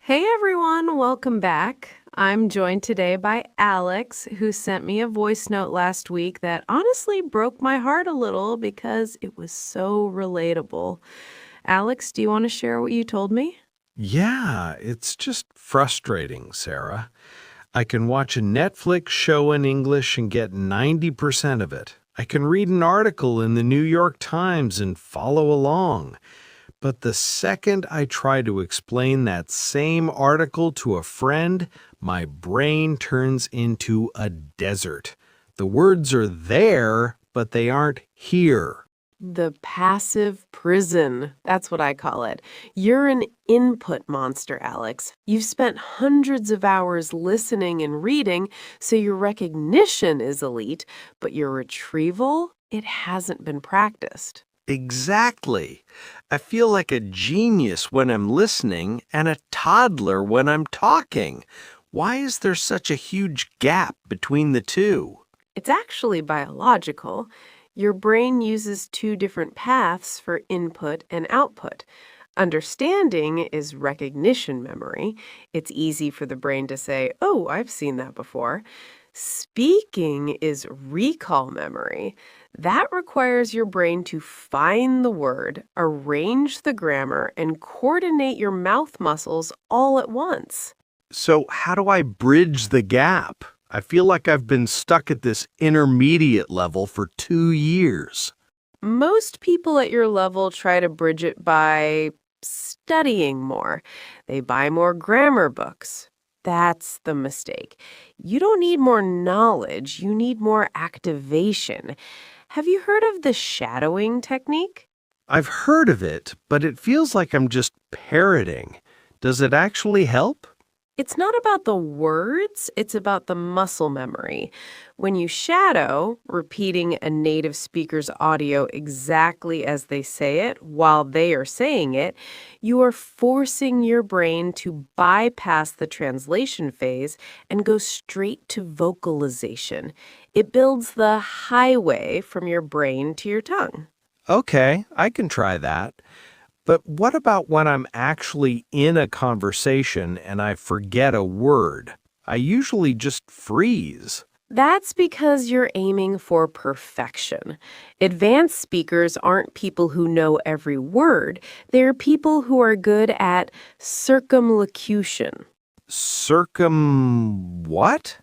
Hey everyone, welcome back. I'm joined today by Alex, who sent me a voice note last week that honestly broke my heart a little because it was so relatable. Alex, do you want to share what you told me? Yeah, it's just frustrating, Sarah. I can watch a Netflix show in English and get 90% of it. I can read an article in the New York Times and follow along. But the second I try to explain that same article to a friend, my brain turns into a desert. The words are there, but they aren't here. The passive prison. That's what I call it. You're an input monster, Alex. You've spent hundreds of hours listening and reading, so your recognition is elite, but your retrieval, it hasn't been practiced. Exactly. I feel like a genius when I'm listening and a toddler when I'm talking. Why is there such a huge gap between the two? It's actually biological. Your brain uses two different paths for input and output. Understanding is recognition memory. It's easy for the brain to say, oh, I've seen that before. Speaking is recall memory. That requires your brain to find the word, arrange the grammar, and coordinate your mouth muscles all at once. So, how do I bridge the gap? I feel like I've been stuck at this intermediate level for 2 years. Most people at your level try to bridge it by studying more. They buy more grammar books. That's the mistake. You don't need more knowledge, you need more activation. Have you heard of the shadowing technique? I've heard of it, but it feels like I'm just parroting. Does it actually help? It's not about the words, it's about the muscle memory. When you shadow, repeating a native speaker's audio exactly as they say it while they are saying it, you are forcing your brain to bypass the translation phase and go straight to vocalization. It builds the highway from your brain to your tongue. Okay, I can try that. But what about when I'm actually in a conversation and I forget a word? I usually just freeze. That's because you're aiming for perfection. Advanced speakers aren't people who know every word. They're people who are good at circumlocution. What?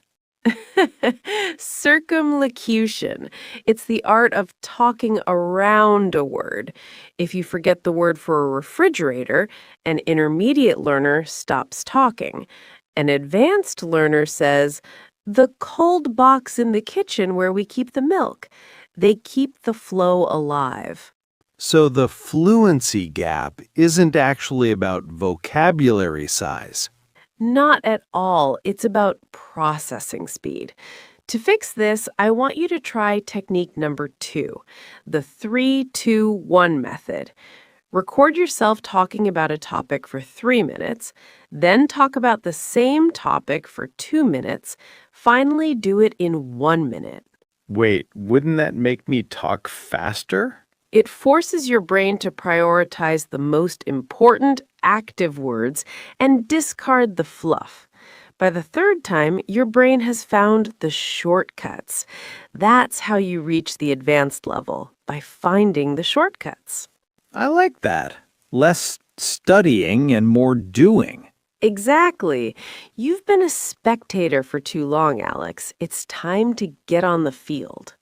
Circumlocution. It's the art of talking around a word. If you forget the word for a refrigerator, an intermediate learner stops talking. An advanced learner says, the cold box in the kitchen where we keep the milk. They keep the flow alive. So the fluency gap isn't actually about vocabulary size. Not at all. It's about processing speed. To fix this, I want you to try technique number 2, the 3-2-1 method. Record yourself talking about a topic for 3 minutes, then talk about the same topic for 2 minutes, finally do it in 1 minute. Wait, wouldn't that make me talk faster? It forces your brain to prioritize the most important, active words and discard the fluff. By the third time, your brain has found the shortcuts. That's how you reach the advanced level, by finding the shortcuts. I like that. Less studying and more doing. Exactly. You've been a spectator for too long, Alex. It's time to get on the field.